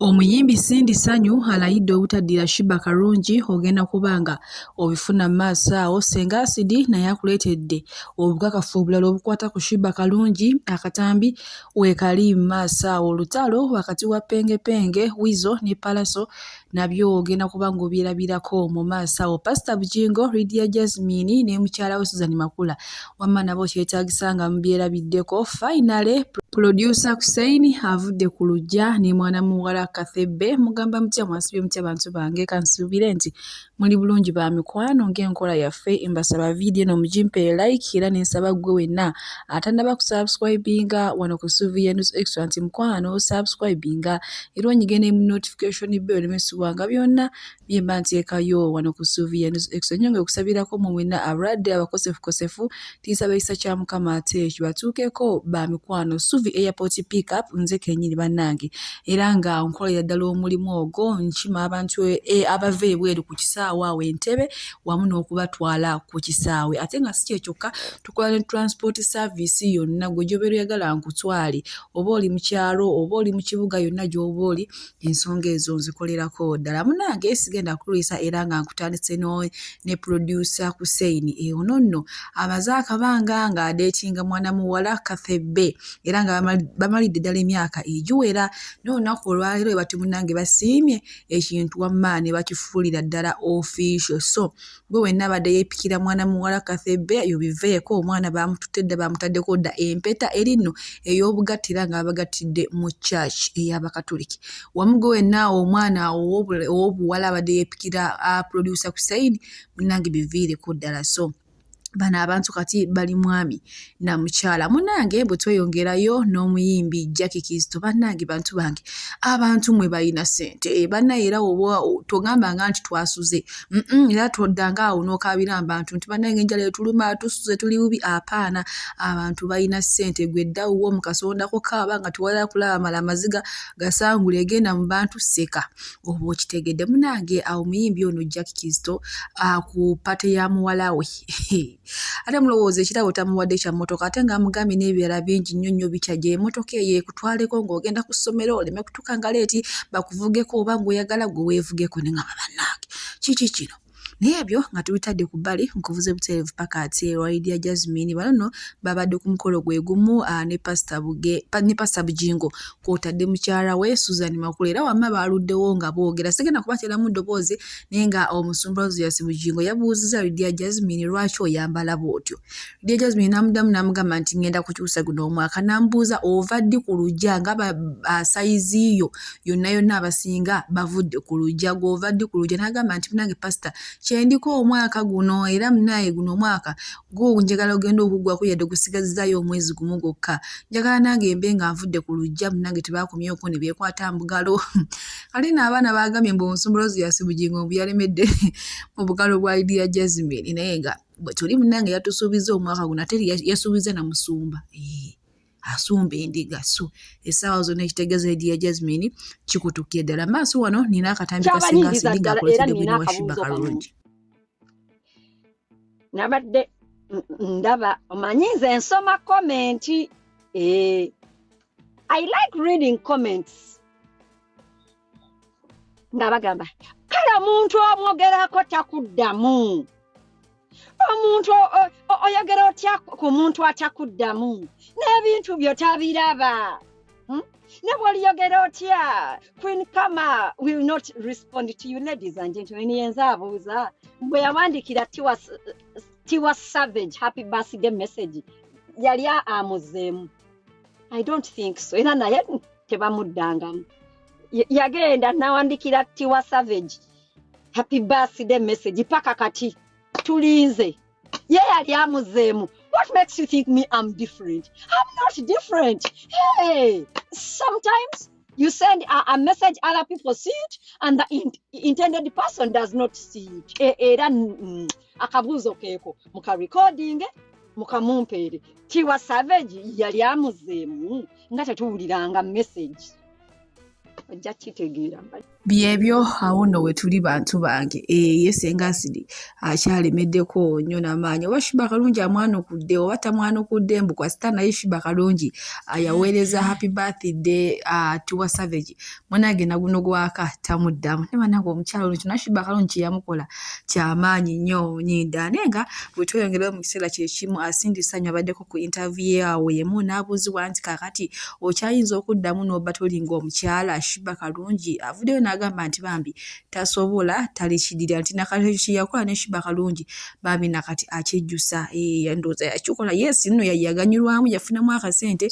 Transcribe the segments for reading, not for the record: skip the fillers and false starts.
Omuyimbi Cindy Sanyu alayide obutaddira Sheebah kalungi ogenda kubanga obifuna mu maaso awo senga asidi naye akuleetedde obukakafu obulala obukwata ku Sheebah kalungi akatambi weekali mu maaso awo. Olutalo wakati wa Peng Peng, Weasel ne Pallaso nabyo ogenda kubanga obyerabirako mu maaso awo. Pastor Bujingo, Lydia Jasmine ne mukyala we Susan Makula wamma nabo kyetaagisa nga mubyerabiddeko. Finally producer Kusaini avudde ku luggya ne mwana muwala Kathebe mugamba mutya mwasibye mutya bantu bange kansuubire nti muli bulungi ba mikwano ng'enkola yaffe mbasaba video no mugimpe like era nensaba gwe wenna atannaba kusubscribinga wano ku Suviya News Extra nti mukwano subscribinga era onyige mu notification bell nemesubwanga byonna bye mba nteekayo wano ku Suviya News Extra. Nyonge okusabirako mu mwenna abalwadde abakosefukosefu tinsaba ekisa kya Mukama ate kibatuukeko ba mikwano. Suvi Airport Pickup nze kennyini bannange era nga nkolera ddala omulimu ogwo nkima abantu abava ebweru ku kisaawe awo Entebbe wamu n'okubatwala ku kisaawe ate nga si kye kyokka tukola ne transport service yonna gwe gy'obeera oyagala nkutwale oba oli mu kyalo oba oli mu kibuga yonna gy'oba oli ensonga ezo nzikolerako ddala. Munnange sigenda kulwisa era nga nkutandise ne producer Kusaini ono nno amaze akabanga nga adeetinga mwana muwala Kathebe era nga bamalidde ddala emyaka egiwera n'olunaku olwaleero bati munnange basiimye ekintu wamma ne bakifuulira ddala official. So gwe wenna abadde yeepikira mwana muwala Kathebe yobiveeko omwana bamututte dda bamutaddeko dda empeta eri nno ey'obugattira nga bagattidde mu church ey'Abakatoliki wamu gwe wenna omwana ow'obuwala abadde yeepikira producer Kusaini munnange biviireko ddala. So bano abantu kati bali mwami na mukyala. Munnange bwe tweyongerayo n'omuyimbi Jackie Kizito bannange bantu bange abantu mwe balina ssente bannaye era togambanga nti twasuze era toddanga awo n'okaabira abantu nti bannange enjala etuluma tusuze tuli bubi. Apaana abantu balina ssente gwe dda wuwo mu kasondako kaaba nga tewalala kulaba mala amaziga gasangule egenda mu bantu seka oba okitegedde. Munnange awo omuyimbi ono Jackie Kizito ku pate ya muwala we ate mulowooza ekirabo tamuwadde kya mmotoka ate nga amugambye n'ebirala bingi nnyo nnyo bikyajja emmotoka eyo ekutwaleko ng'ogenda ku ssomero oleme kutuuka nga leeti bakuvugeko oba ng'oyagala gwe weevugeko ne ngamba bannange kiki kino naye ebyo nga tubitadde ku bbali nkuvuze butereevu paka ate Lydia Jasmine bano nno babadde ku mukolo gwe gumu ne Pastor Bujingo kw'otadde mukyala we Susan Makula era wamma baaluddewo nga boogera sigenda kubateeramu ddoboozi naye nga omusumba Luzias Bujingo yabuuzizza Lydia Jasmine lwaki oyambala bw'otyo. Lydia Jasmine n'amuddamu n'amugamba nti ngenda kukyusa guno omwaka n'amubuuza ova ddi ku luggya nga sayizi yo yonna yonna abasinga bavudde ku luggya gw'ova ddi ku luggya n'agamba nti munange Pastor kyendiko omwaka guno era munaye guno omwaka gwo njagala ogenda okuggwako yadde gusigazizaayo omwezi gumu gwokka njagala nange mbe nga nvudde ku luggya munange tebaakomyeko ne beekwata mbugalo kale n'abaana baagambye mbu omusumba Luzias Bujingo mbu yalemedde mu bugalo bwa Lydia Jasmine naye nga bwe tuli munange yatusuubiza omwaka guno ate yasuubiza na musumba asumba endiga. So essaawa zonna ekitegeeza Lydia Jasmine kikutukkire ddala maaso wano nina akatambi kasinga asidi nga akoletedde bwino wa Sheebah kalungi nabadde ndaba omanyi nze nsoma komenti I like reading comments nga bagamba kale omuntu omwogerako takuddamu omuntu oyogera otya ku muntu atakuddamu n'ebintu byo tabiraba ne bw'oliyogera otya Queen Kama will not respond to you ladies and gentlemen yenza abuuza bwe yawandikira Tiwa Savage happy birthday message yali amuzeemu. I don't think so era naye tebamuddangamu yagenda nawandikira Tiwa Savage happy birthday message paka kati tulinze ye yali amuzeemu. What makes you think me I'm different? I'm not different. Hey, sometimes you send a message, other people see it, and the intended person does not see it. Era akabuzo keeko muka recording muka mumpere Tiwa Savage yali amuzeemu nga tetuwuliranga message ajja kitegeera. Byebyo awo nno we tuli bantu bange ye Senga Asidi akyalemeddeko nnyo n'amaanyi oba Sheebah Kalungi amwanukudde oba tamwanukudde mbu kwasita naye Sheebah Kalungi yaweereza happy birthday Tiwa Savage munange na guno gwaka tamuddamu ne bannange omukyalo ono kyonna Sheebah Kalungi kye yamukola kyamaanyi nnyo nyinda naye nga bwe tweyongerayo mu kiseera kye kimu Cindy Sanyu abaddeko ku interview yawe yemu n'abuuzibwa nti kaakati okyayinza okuddamu n'obba tolinga omukyala Sheebah Kalungi avuddeyo n'agamba nti bambi tasobola talikidirira nti nakati kye yakola ne Sheebah Kalungi bambi nakati akyejjusa ndowooza yakikola yes nno yaganyulwamu yafunamu akasente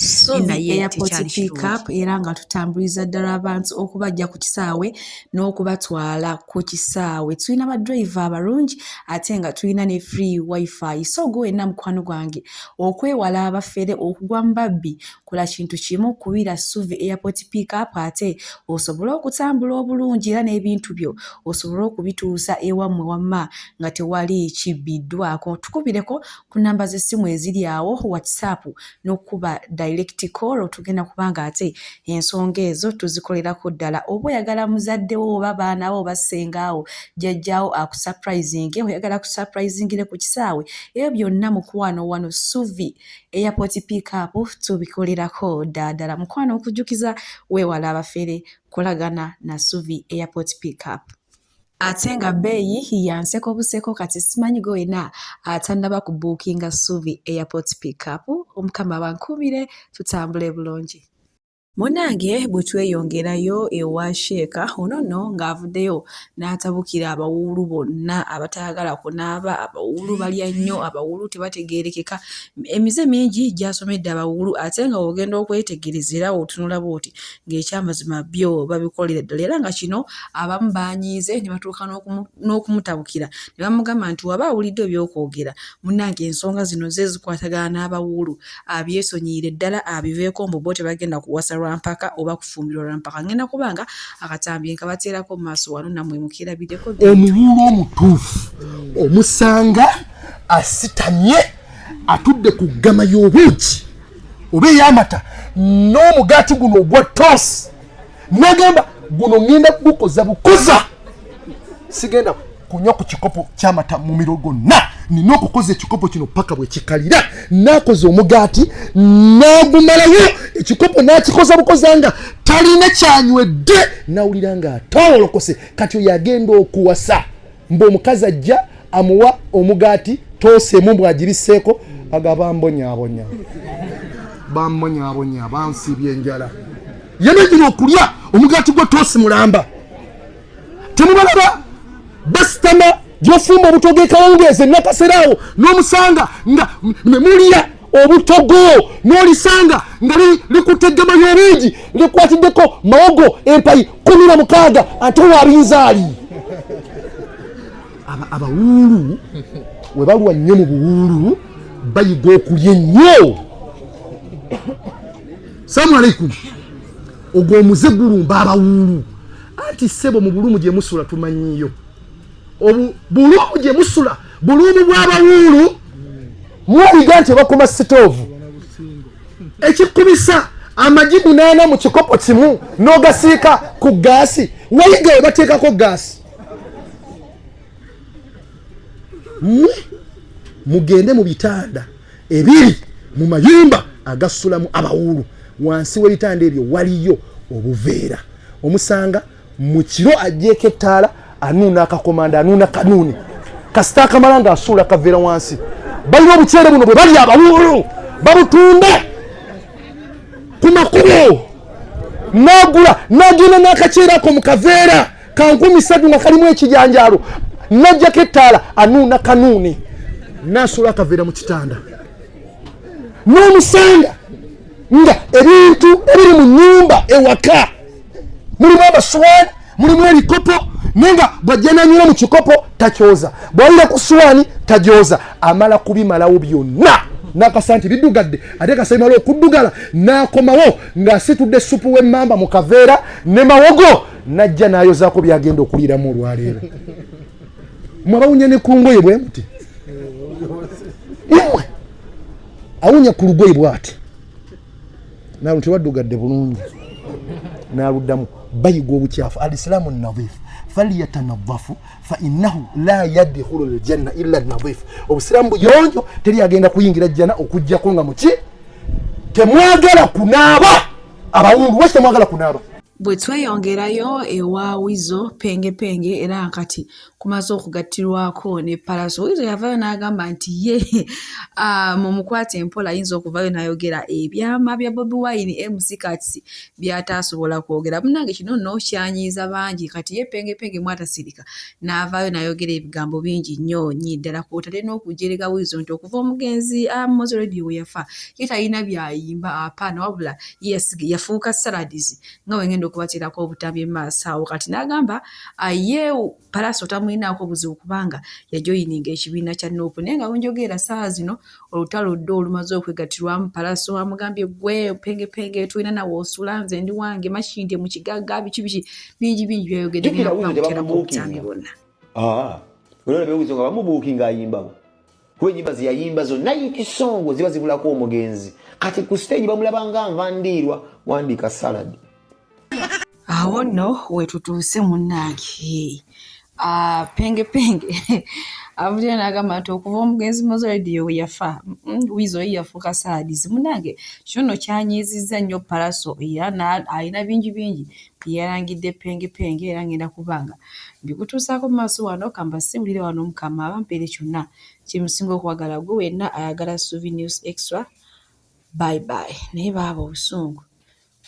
naye airport pick up era nga tutambuliza ddala abantu okubajja ku kisaawe n'okubatwala ku kisaawe tulina badriver abalungi ate nga tulina ne free wifi so gwe wenna mukwano gwange okwewala abafere okugwa mu babbi kola kintu kimu kubira Suvi airport pick up ate osobola okutambula obulungi era n'ebintu byo osobola okubituusa ewammwe wamma nga tewali kibbiddwako tukubireko ku namba z'essimu eziri awo WhatsApp n'okuba direct call tugenda kubanga ate ensonga ezo tuzikolerako ddala oba oyagala muzaddewo oba baanawo oba ssengaawo jjajjaawo akusurprisinge oyagala kusurprisingire ku kisaawe ebyo byonna mukwano wano Suvi airport pick up tubikolerako ddala mukwano okujjukiza weewala abafere kolagana na Suvi airport pick up ate nga bbeeyi yanseko buseko kati simanyi gwe wena atannaba kubuukinga Suvi airport pick up omukama bankumire tutambule bulungi Munange bwe tweyongerayo ewa Sheeka ono nno ng'avuddeyo n'atabukira abawuulu bonna abatayagala kunaaba abawuulu balya nnyo abawuulu tebategeerekeka emize mingi gy'asomedde abawuulu ate nga ogenda okwetegereza era otunula bw'oti ng'ekyamazima byo babikolera ddala era nga kino abamu baanyiize ne batuuka n'okumutabukira ne bamugamba nti waba awulidde ebyokwogera munnange ensonga zino ze zikwatagana n'abawuulu abyesonyiire ddala abiveeko mbu bo tebagenda kuwasa mpaka oba kufumbirwa lwampaka ngenda kubanga akatambi nkabateerako mu maaso wano nammwe mukirabireko omuwuulu omutuufu omusanga asitamye atudde ku ggama y'obuugi oba ey'amata n'omugaati guno ogwa toosi nagamba guno ngenda kugukoza bukoza sigenda kunywa ku kikopo ky'amata mu miro gonna nina okukoza ekikopo kino paka bwe kikalira nakoza omugaati nagumalayo ekikopo nakikoza bukozanga talina kyanywedde nawulira nga atawolokose kati oyo agenda okuwasa mb'omukazi ajja amuwa omugaati toosemu bw'agiriseeko aga bambonyabonya bansiibye enjala yemegira okulya omugaati gwe toosi mulamba temubalaba basitama gyofumba obutogo ekawungeeze nakaseraawo n'omusanga nga memulya obutogo n'olisanga nga likutte eggama y'obuugi likwatiddeko mawogo empayi 16 ate waabinzaali abawuulu we balwa nnyo mu buwuulu bayiga okulya ennyo salamu alaikum ogwo omuze gulumba abawuulu anti ssebo mu bulumu gye musula tumanyiyo bulumu gye musula bulumu bw'abawuulu mwayiga nti bakoma sitoovu ekikubisa amagi 8 mu kikopo kimu n'ogasiika ku gaasi wayiga we bateekako gaasi mugende mu bitanda ebiri mu mayumba agasulamu abawuulu wansi w'ebitanda ebyo waliyo obuveera omusanga mu kiro ajjeeko ettaala anuuna akakomanda anuuna kanuuni kasita akamala nga asuula kaveera wansi balina obuceere buno bwe bali abawuulu babutunda ku makubo nagula nagenda n'akaceere ako mu kaveera ka 3 nga kalimu ekijanjaalo najjako ettaala anuuna kanuuni nasuula akaveera mu kitanda n'omusanga nga ebintu ebiri mu nnyumba ewaka mulimu amasuwaani mulimu ebikopo nenga bwajja nanyula mu kikopo takyoza bwawira ku suwaani tajooza amala kubimalawo byonna n'akasanti biddugadde ate kasaimala okuddugala n'akomawo ng'asitudde supu w'emmamba mu kaveera ne mawogo najja n'ayozaako byagenda okuliiramu olwaleero mwabawunya ne ku ngoye bwe muti imwe awunya ku lugoye bw'ati nalo tebaddugadde bulungi n'aluddamu bayiga obukyafu alislamu nadhifu falyatanadhafu fa innahu la yadkhulu aljanna illa nadhifu. Obusiramu buyonjo teri agenda kuyingira jjana okujjako nga muki temwagala kunaaba abawundu wese mwagala kunaaba. Bwe tweyongerayo ewa Weasel Peng era nkati kumaze okugattirwako ne Pallaso. Weasel yavaayo n'agamba nti ye mumukwate empola ayinza okuvaayo n'ayogera ebyama bya Bobi Wine MC Kati by'ataasobola kwogera. Munnange kino nno kyanyiiza bangi. Kati ye Peng mwatasirika n'avaayo n'ayogera ebigambo bingi nnyo ddala kw'otadde n'okujerega Weasel nti okuva omugenzi Mozo Radio we yafa ye talina byayimba apaana wabula yafuuka saladies nga wengenda okubatirako obutambi emaaso awo. Kati n'agamba ye Pallaso tamulinaako buzibu kubanga yajoyininga ekibiina kya Nuupu. Naye nga wenjogera ssaawa zino olutalo ddo olumaze okwegattirwamu Pallaso amugambye gwe Peng tulina nawe osula nze ndi wange mashindye mu kigagga biki bingi byayogedde byamuterako obutambi bonna. Olwala bewizo nga bamubuukinga ayimbawo kuba ennyimba ze yayimba zonna yitisongo ziba zibulako omugenzi. Kati ku stage bamulabanga nvandiirwa wandiika saladi. Awo nno wetutuuse munnange. Peng avudde n'agamba nti okuva omugenzi Mozo Radio we yafa Weasel yafuuka saladies. Munnange kino nno kyanyiizizza nnyo Pallaso era alina bingi byeyalangidde Peng era ngenda kubanga mbikutuusaako mu maaso wano kamba simbulire wano Mukama abampeere kyonna kimusinga okwagala gwe wenna ayagala Suvi News Extra. Bye. Naye baaba obusungu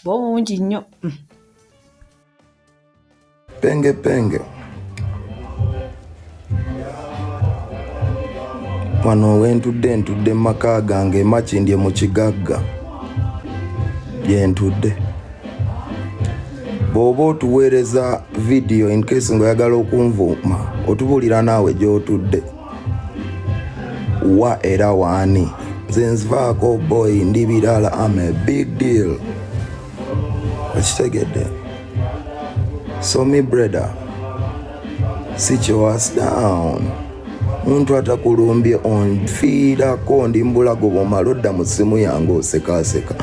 bungi nnyo. Peng wano ntudde maka gange makindye mu kigagga gyentudde. Bw'oba otuweereza video in case ng'oyagala okunvuuma otubuulira naawe gy'otudde wa era waani. Nze nzivaako boy ndi birala I'm a big deal. Okitegedde? So me brother, sit your ass down. Muntu atakulumbye onfiirako ndi mbulago bw'omala odda mu ssimu yange osekaaseka.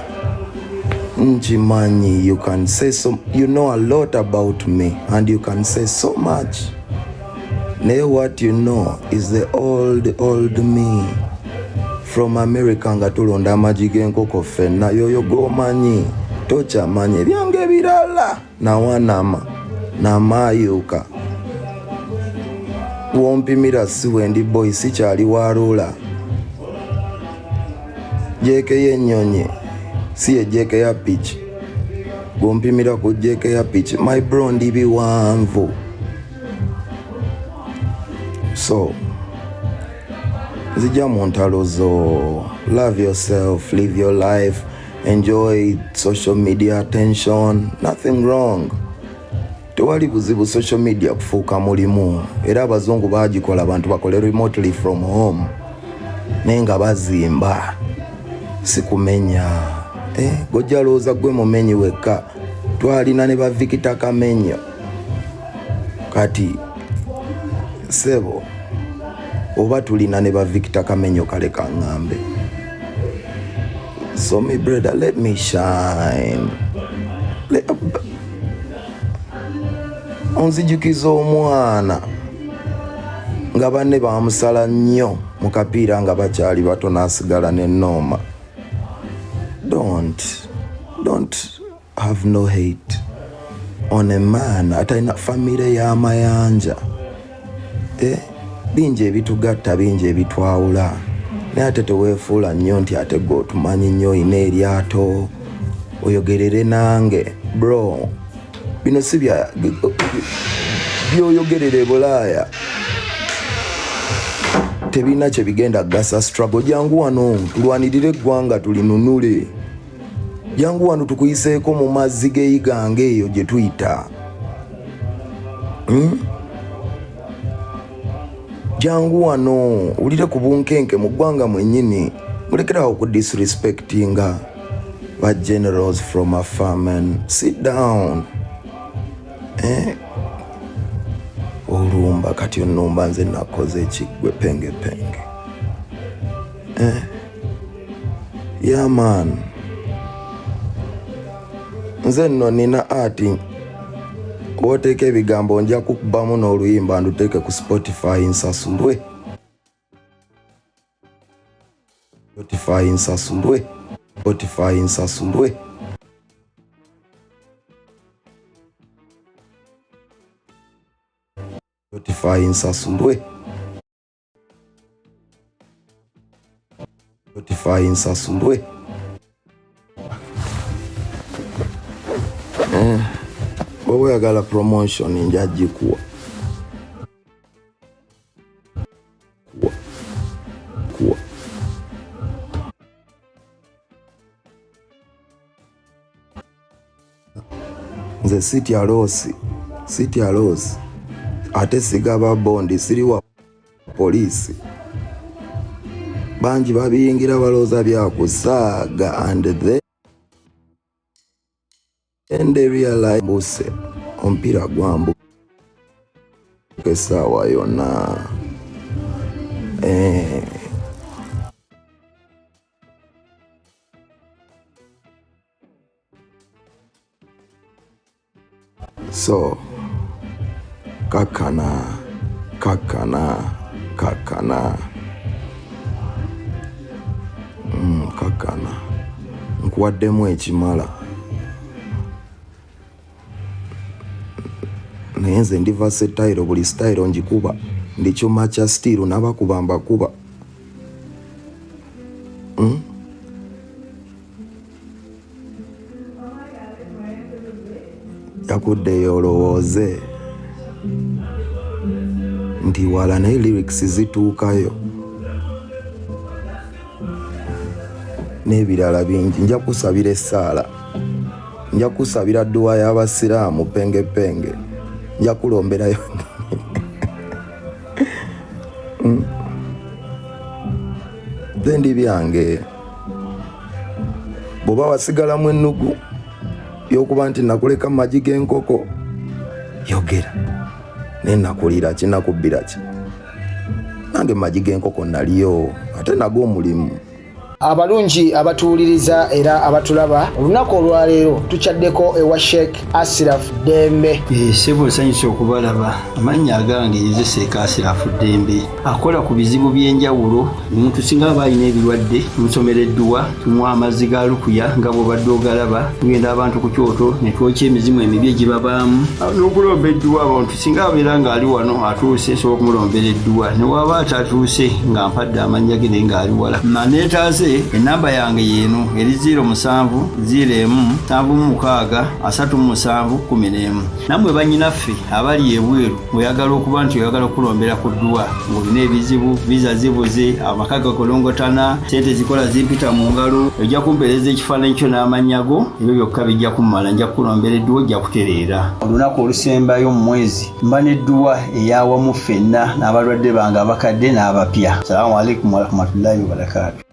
Nkimanyi you can say so, you know a lot about me and you can say so much. Naye what you know is the old me from America nga tulonda amagi g'enkoko ffenna yoyo g'omanyi tokyamanyi ebyange birala nawanama namayuka wompimira si wendi boy sikyali warula jeke y'ennyonyi si ye jeke ya pitch gompimira ku jeke ya pitch my bro ndi biwanvu. So zijja mu ntalo zo. Love yourself, live your life, enjoy social media attention, nothing wrong. Tewali buzibu social media kufuuka mulimu era abazungu bagikola abantu bakole remotely from home naye nga bazimba sikumenya. Gojja looza gwe mumenyi wekka twalina ne bavikita kamenyo kati sebo oba tulina ne bavikita kamenyo kale kaŋŋambe. So me brother, let me shine. Onzijukiza omwana nga banne bamusala nnyo mu kapiira nga bakyali bato n'asigala n'ennooma. Don't have no hate on a man atalina famire y'amayanja. Bingi ebitugatta bingi ebitwawula naye ate teweefuula nnyo nti ate gwe otumanyi nnyo olina eryato oyogerere nange bro. Bino si byoyogerera e Bulaaya tebina kye bigenda gasa struggle. Jangu wano tulwanirire eggwanga tulinunule. Jangu wano tukuyiseeko mu mazzi g'eyigange eyo gye tuyita. Jangu wano ulire ku bunkenke mu ggwanga mwennyini mulekerawo ku disrespectinga ba generals from a farm and sit down. Olumba kati onnumba nze nakoze ekigwe Peng. Yeah man, nze nno nina ati Oteeka ebigambo nja kukubamu n'oluyimba nduteeke ku Spotify nsasulwe. Spotify nsasulwe. Spotify nsasulwe. Spotify nsasulwe. Spotify nsasulwe. Bw'oba oyagala promotion nja gikuwa. Nze sitya losi ate sigaba bondi siriwa polisi bangi babiyingira balooza byakusaaga and they realize mbuse omupiira gwambuka essaawa yonna. So kakana nkuwaddemu ekimala naye nze ndiva setayiro buli sitayiro ngikuba ndi kyuma kya stiiru n'abakuba mbakuba. Yakuddeyo olowooze nti wala naye lyrics zituukayo n'ebirala bingi. Nja kusabira essaala, nja kusabira dduwa y'abasiraamu penge nja kulomberayo bendi byange. Bw'oba wasigalamu ennugu y'okuba nti nakuleka mu magi g'enkoko yogera naye nakulira ki nakubbira ki. Nange mu magi g'enkoko naliyo ate nago omulimu. Abalungi abatuwuliriza era abatulaba, olunaku olwaleero tukyaddeko ewa Sheikh Ashraf Dembe. Ssebo nsanyusa okubalaba. Amannya agange Yezeseeka Ashraf Dembe akola ku bizibu by'enjawulo. Omuntu singa aba alina ebirwadde musomereddwa, tunywa amazzi ga lukuya nga bw'obadde ogalaba, tugenda abantu ku kyoto ne twokya emizimu emibi egibabaamu n'okulomba edduwa. Abantu singa abeera ng'ali wano atuuse nsobola okumulombera edduwa, ne waba atatuuse nga mpadde amannya ge naye ng'ali wala. Naneetaase enamba yange yeeno eri 0707363711. Nammwe bannyinaffe abali ebweru oyagala okuba nti oyagala okulombera ku dduwa ng'olina ebizibu, viza zibuze, amaka gakolongotana, sente zikola zimpita mu ngalo, ojja kumpeereza ekifaananyi kyo n'amannya go, ebyo byokka bijja kummala. Nja kukulombera edduwa, ojja kutereera. Olunaku olusembayo mu mwezi mba n'edduwa ey'awamu ffenna n'abalwadde bange abakadde n'abapya. Salaamu alaikum warahmatullahi wabarakatuh.